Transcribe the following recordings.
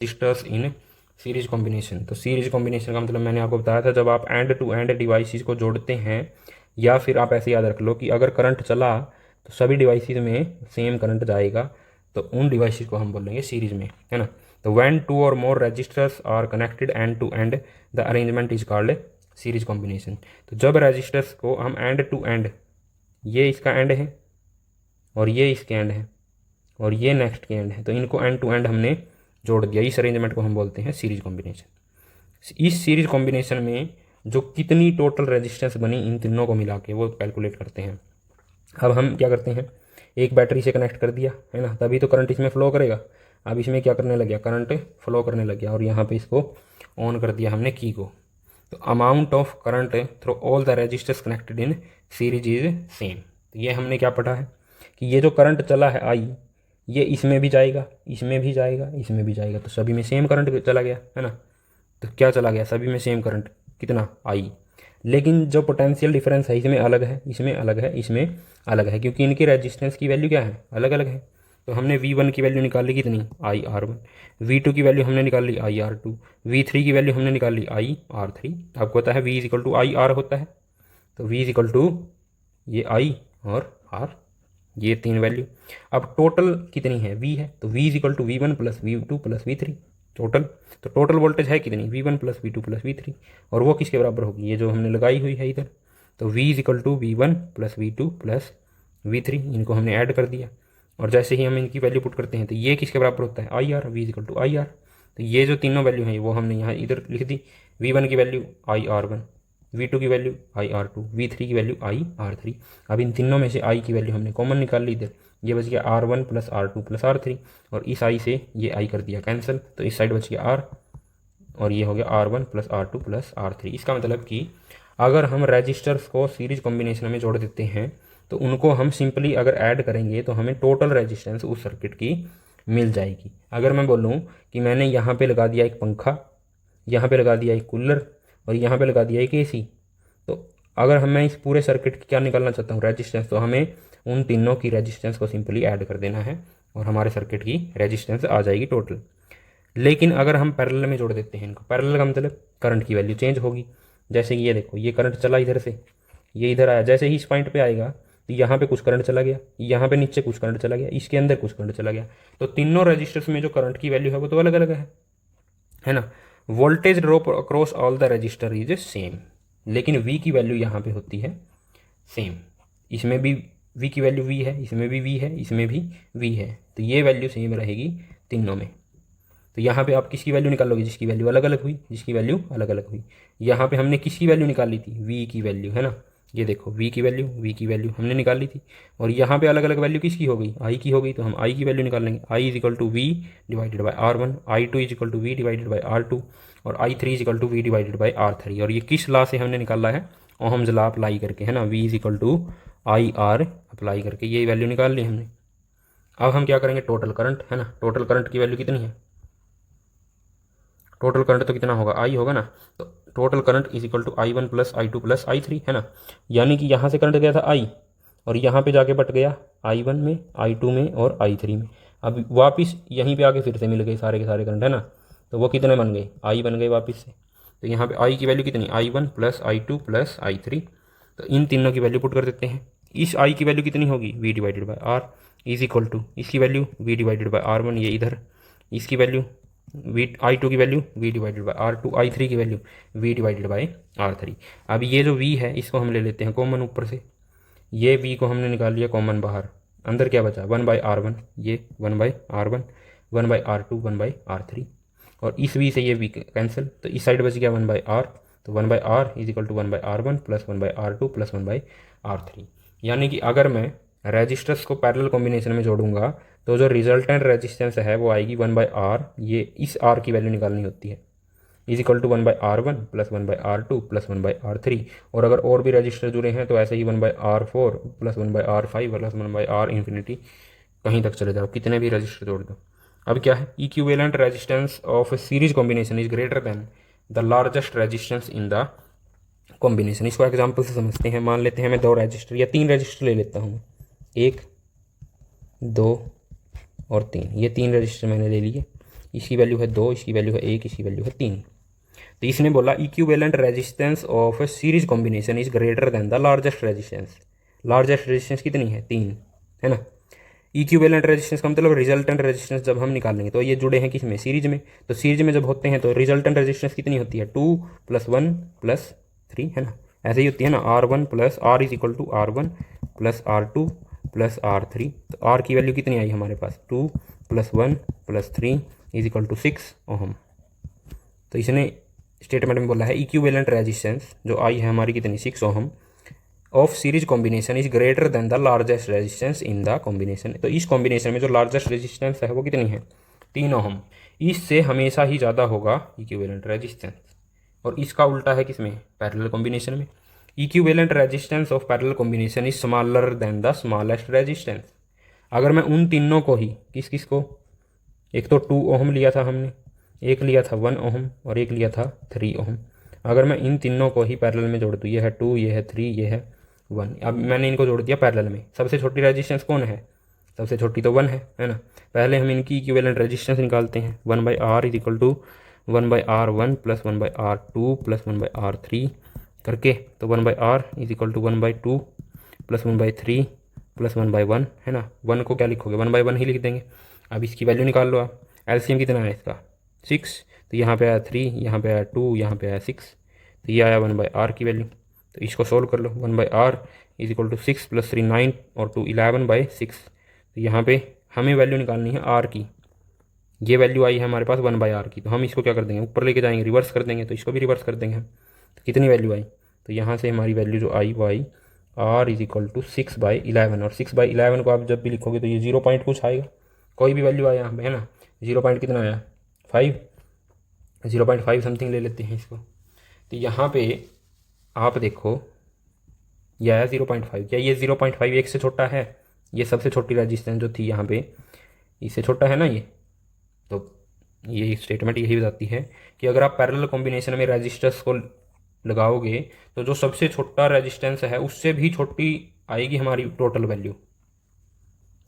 Registers in series combination. तो series combination का मतलब मैंने आपको बताया था, जब आप एंड टू एंड डिवाइसेस को जोड़ते हैं, या फिर आप ऐसे याद रख लो कि अगर करंट चला तो सभी डिवाइसेस में सेम करंट जाएगा, तो उन डिवाइसेस को हम बोलेंगे सीरीज में, है ना। तो when two or more registers are connected end to end the arrangement is called series combination. तो जब रजिस्टर्स को हम एंड टू एंड, ये इसका एंड है और ये इसके एंड है और ये नेक्स्ट के एंड है, तो इनको एंड टू एंड हमने जोड़ दिया, इस अरेंजमेंट को हम बोलते हैं सीरीज कॉम्बिनेशन। इस सीरीज कॉम्बिनेशन में जो कितनी टोटल रेजिस्टेंस बनी इन तीनों को मिला के वो कैलकुलेट करते हैं। अब हम क्या करते हैं, एक बैटरी से कनेक्ट कर दिया, है ना, तभी तो करंट इसमें फ्लो करेगा। अब इसमें क्या करने लग गया, करंट फ्लो करने लग गया, और यहाँ पे इसको ऑन कर दिया हमने की को। तो amount of current through all the resistors connected in series is same. तो ये हमने क्या पढ़ा है कि ये जो करंट चला है आई, ये इसमें भी जाएगा, इसमें भी जाएगा, इसमें भी जाएगा, तो सभी में सेम करंट चला गया, है ना। तो क्या चला गया, सभी में सेम करंट, कितना, आई। लेकिन जो पोटेंशियल डिफरेंस है इसमें अलग है, इसमें अलग है, इसमें अलग है, क्योंकि इनकी रेजिस्टेंस की वैल्यू क्या है, अलग अलग है। तो हमने V1 की वैल्यू निकाल ली कितनी, IR1, V2 की वैल्यू हमने निकाल ली IR2, V3 की वैल्यू हमने निकाल ली IR3। आपको पता है V is equal to IR होता है, तो V इज इक्वल टू ये I और R, ये तीन वैल्यू। अब टोटल कितनी है, V है, तो V is equal to V1 plus V2 plus V3 total. तो टोटल वोल्टेज है कितनी, V1 plus V2 plus V3, और वो किसके बराबर होगी, ये जो हमने लगाई हुई है इधर। तो V is equal to V1 plus V2 plus V3, इनको हमने ऐड कर दिया, और जैसे ही हम इनकी वैल्यू पुट करते हैं तो ये किसके बराबर होता है, IR, V is equal to IR। तो ये जो तीनों वैल्यू हैं वो हमने यहाँ इधर लिख दी। V1 की वैल्यू IR1, V2 की वैल्यू IR2, V3 की वैल्यू IR3। अब इन तीनों में से I की वैल्यू हमने कॉमन निकाल ली इधर, ये बच गया R1 plus R2 plus R3, और इस I से ये I कर दिया कैंसिल, तो इस साइड बच गया R, और ये हो गया R1 plus R2 plus R3। इसका मतलब कि अगर हम रजिस्टर्स को सीरीज कॉम्बिनेशन में जोड़ देते हैं तो उनको हम सिंपली अगर ऐड करेंगे तो हमें टोटल रेजिस्टेंस उस सर्किट की मिल जाएगी। अगर मैं बोलूँ कि मैंने यहाँ पे लगा दिया एक पंखा, यहाँ पे लगा दिया एक कूलर, और यहाँ पे लगा दिया एक AC, तो अगर मैं इस पूरे सर्किट की क्या निकालना चाहता हूँ, रेजिस्टेंस, तो हमें उन तीनों की रेजिस्टेंस को सिंपली ऐड कर देना है और हमारे सर्किट की रेजिस्टेंस आ जाएगी टोटल। लेकिन अगर हम पैरेलल में जोड़ देते हैं इनको, पैरेलल का मतलब करंट की वैल्यू चेंज होगी। जैसे कि ये देखो, ये करंट चला इधर से, ये इधर आया, जैसे ही इस पॉइंट पे आएगा तो यहाँ पे कुछ करंट चला गया, यहाँ पे नीचे कुछ करंट चला गया, इसके अंदर कुछ करंट चला गया, तो तीनों रजिस्टर्स में जो करंट की वैल्यू है वो तो अलग अलग है ना। Voltage drop across all the register is same, लेकिन V की वैल्यू यहाँ पे होती है सेम। इसमें भी V की वैल्यू V है, इसमें भी V है, इसमें भी V है, तो ये वैल्यू सेम रहेगी तीनों में। तो यहाँ पे आप किसकी वैल्यू निकालोगे, जिसकी वैल्यू अलग अलग हुई, जिसकी वैल्यू अलग अलग हुई। यहाँ पे हमने किसकी वैल्यू निकाली थी, V की वैल्यू, है ना। ये देखो V की वैल्यू हमने निकाल ली थी, और यहाँ पे अलग अलग वैल्यू किसकी हो गई, I की हो गई, तो हम I की वैल्यू निकाल लेंगे। I is equal to V divided by R1, I2 is equal to V divided by R2, और I3 is equal to V divided by R3। और ये किस लॉ से हमने निकाला है, ओहम्स लॉ अप्लाई करके, है ना। V is equal to IR apply करके ये वैल्यू निकाल ली हमने। अब हम क्या करेंगे, टोटल करंट, है ना, टोटल करंट की वैल्यू कितनी है, टोटल करंट तो कितना होगा, I होगा ना। तो total current is equal to I1 plus I2 plus I3, है ना। यानी कि यहाँ से करंट गया था I, और यहाँ पे जाके बट गया I1 में, I2 में और I3 में। अब वापस यहीं पे आके फिर से मिल गए सारे के सारे करंट, है ना। तो वो कितने बन गए, I बन गए वापस से। तो यहाँ पे I की वैल्यू कितनी, I1 plus I2 plus I3। तो इन तीनों की वैल्यू पुट कर देते हैं। इस I की वैल्यू कितनी होगी, V divided by R is equal to, इसकी value V divided by R1, ये इधर, इसकी वैल्यू I2 की value V divided by R2, I3 की value V divided by R3। अब ये जो V है इसको हम ले लेते हैं कॉमन ऊपर से, ये V को हमने निकाल लिया कॉमन बाहर, अंदर क्या बचा 1/R1, ये 1/R1, 1/R2, 1/R3, और इस V से ये V कैंसिल, तो इस साइड बच गया 1/R, तो 1/R is equal to 1/R1 plus 1/R2 plus 1/R3। यानी कि अगर मैं रेजिस्टर्स को पैरेलल कॉम्बिनेशन में जोड़ूंगा तो जो रिजल्टेंट रेजिस्टेंस है वो आएगी 1/R, ये इस R की वैल्यू निकालनी होती है, is equal to 1/R1 plus 1/R2 plus 1/R3। और अगर और भी रजिस्टर जुड़े हैं तो ऐसे ही 1/R4 plus 1/R5 plus 1/R infinity, कहीं तक चले जाओ, कितने भी रजिस्टर जोड़ दो। अब क्या है, equivalent resistance of series combination is greater than the largest resistance in the combination. इसको एग्जाम्पल से समझते हैं। मान लेते हैं मैं 2 रजिस्टर या 3 रजिस्टर ले लेता हूँ, 1, 2 और 3, ये 3 रजिस्टर मैंने ले लिए। इसकी वैल्यू है 2, इसकी वैल्यू है 1, इसकी वैल्यू है 3। तो इसने बोला equivalent resistance of series combination is greater than the largest resistance. Largest resistance कितनी है? 3, है ना। इक्विवेलेंट रेजिस्टेंस का मतलब रिजल्टेंट रेजिस्टेंस जब हम निकालेंगे तो ये जुड़े हैं किसमें? सीरीज में। तो सीरीज में जब होते हैं तो रिजल्टेंट रेजिस्टेंस कितनी होती है? 2 + 1 + 3, है ना। ऐसे ही होती है ना, R1 + R is equal to R1 + R2 + R3। तो R की वैल्यू कितनी आई हमारे पास? 2 + 1 + 3 इज इक्वल टू 6 ओहम। तो इसने स्टेटमेंट में बोला है इक्विवेलेंट रेजिस्टेंस जो आई है हमारी कितनी? 6 ohm of series combination is greater than the largest resistance in the combination. तो इस कॉम्बिनेशन में जो लार्जेस्ट रेजिस्टेंस है वो कितनी है? 3 ओहम। इससे हमेशा ही ज़्यादा होगा इक्विवेलेंट रेजिस्टेंस। और इसका उल्टा है किसमें? पैरेलल कॉम्बिनेशन में। Equivalent resistance of parallel combination is smaller than the smallest resistance. अगर मैं उन तीनों को ही किस किस को, एक तो 2 ओहम लिया था हमने, एक लिया था 1 ओहम और एक लिया था 3 ओहम। अगर मैं इन तीनों को ही पैरेलल में जोड़ दूँ, ये है 2, ये है 3, ये है 1। अब मैंने इनको जोड़ दिया पैरेलल में। सबसे छोटी रेजिस्टेंस कौन है? सबसे छोटी तो 1 है ना। पहले हम इनकी इक्विवेलेंट रेजिस्टेंस निकालते हैं। 1/R is equal to 1/R1 + 1/R2 + 1/R3 करके, तो 1/R इज इक्वल टू 1/2 + 1/3 + 1/1, है ना। 1 को क्या लिखोगे? 1/1 ही लिख देंगे। अब इसकी वैल्यू निकाल लो आप। एलसीएम कितना है इसका? 6। तो यहाँ पे आया 3, यहाँ पे आया 2, यहाँ पे आया 6। तो ये आया 1/R की वैल्यू। तो इसको सोल्व कर लो। 1/R इज इक्वल टू 6 + 3 9 और 2 11/6। तो यहाँ पे हमें वैल्यू निकालनी है R की। ये वैल्यू आई है हमारे पास 1/R की। तो हम इसको क्या कर देंगे? ऊपर लेके जाएंगे, रिवर्स कर देंगे। तो इसको भी रिवर्स कर देंगे हम। तो कितनी वैल्यू आई? तो यहाँ से हमारी वैल्यू जो आई वो आई R इज इक्वल टू 6/11। और 6/11 को आप जब भी लिखोगे तो ये 0 पॉइंट कुछ आएगा, कोई भी वैल्यू आया यहाँ पे, है ना। 0 पॉइंट कितना आया? 5, 0.5 समथिंग ले लेते हैं इसको। तो यहाँ पे आप देखो यह आया 0.5। क्या ये 0.5 1 से छोटा है? ये सबसे छोटी रेजिस्टेंस जो थी यहाँ पे, इससे छोटा है ना ये। तो ये स्टेटमेंट यही बताती है कि अगर आप पैरेलल कॉम्बिनेशन में रेजिस्टर्स को लगाओगे तो जो सबसे छोटा रेजिस्टेंस है उससे भी छोटी आएगी हमारी टोटल वैल्यू।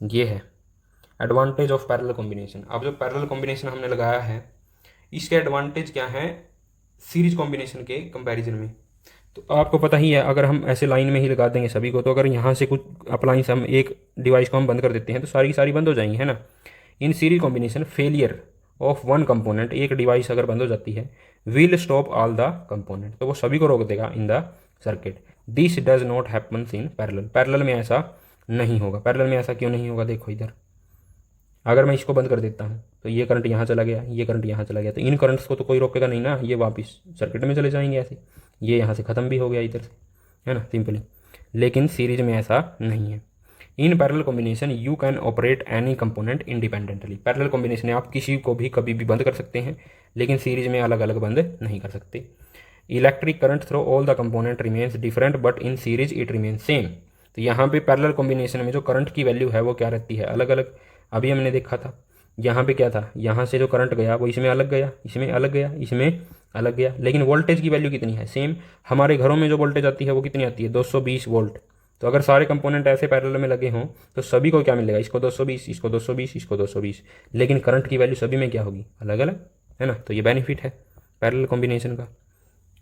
ये है एडवांटेज ऑफ पैरेलल कॉम्बिनेशन। अब जो पैरेलल कॉम्बिनेशन हमने लगाया है इसके एडवांटेज क्या है सीरीज कॉम्बिनेशन के कंपैरिजन में? तो आपको पता ही है, अगर हम ऐसे लाइन में ही लगा देंगे सभी को, तो अगर यहाँ से कुछ अप्लाइंस हम एक डिवाइस को हम बंद कर देते हैं तो सारी की सारी बंद हो जाएंगी, है ना। इन series combination failure of one component, एक डिवाइस अगर बंद हो जाती है, will stop all the component, तो वो सभी को रोक देगा in the circuit. This does not happens in parallel. Parallel में ऐसा नहीं होगा। पैरेलल में ऐसा क्यों नहीं होगा? देखो इधर, अगर मैं इसको बंद कर देता हूँ तो ये करंट यहाँ चला गया, ये करंट यहाँ चला गया, तो इन करंट्स को तो कोई रोकेगा नहीं ना, ये वापस सर्किट में चले जाएंगे ऐसे। ये यहाँ से ख़त्म भी हो गया इधर से, है ना, सिंपली। लेकिन सीरीज में ऐसा नहीं है। In parallel combination you can operate any component independently. Parallel combination में आप किसी को भी कभी भी बंद कर सकते हैं, लेकिन सीरीज में अलग अलग बंद नहीं कर सकते। Electric current through all the component remains different but in series it remains same. तो यहाँ पे पैरेलल कॉम्बिनेशन में जो करंट की वैल्यू है वो क्या रहती है? अलग अलग। अभी हमने देखा था यहाँ पे क्या था, यहाँ से जो करंट गया वो इसमें अलग गया, इसमें अलग गया, इसमें अलग गया, लेकिन वोल्टेज की वैल्यू कितनी है? सेम। हमारे घरों में जो वोल्टेज आती है वो कितनी आती है? 220 वोल्ट। तो अगर सारे कंपोनेंट ऐसे पैरेलल में लगे हों तो सभी को क्या मिलेगा? इसको 220, इसको 220, इसको 220, लेकिन करंट की वैल्यू सभी में क्या होगी? अलग अलग, है ना। तो ये बेनिफिट है पैरेलल कॉम्बिनेशन का।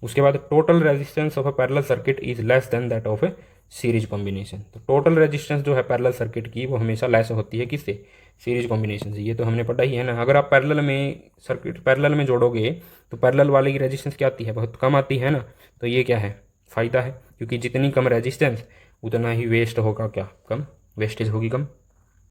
उसके बाद total resistance of a parallel circuit is less than that of A series combination. तो टोटल रेजिस्टेंस जो है पैरेलल सर्किट की वो हमेशा लेस होती है किससे? सीरीज कॉम्बिनेशन से। ये तो हमने पढ़ा ही है ना। अगर आप पैरेलल में सर्किट पैरेलल में जोड़ोगे तो पैरेलल वाले की रेजिस्टेंस क्या आती है? बहुत कम आती है ना। तो ये क्या है? फ़ायदा है, क्योंकि जितनी कम रेजिस्टेंस उतना ही वेस्ट होगा, क्या कम वेस्टेज होगी कम।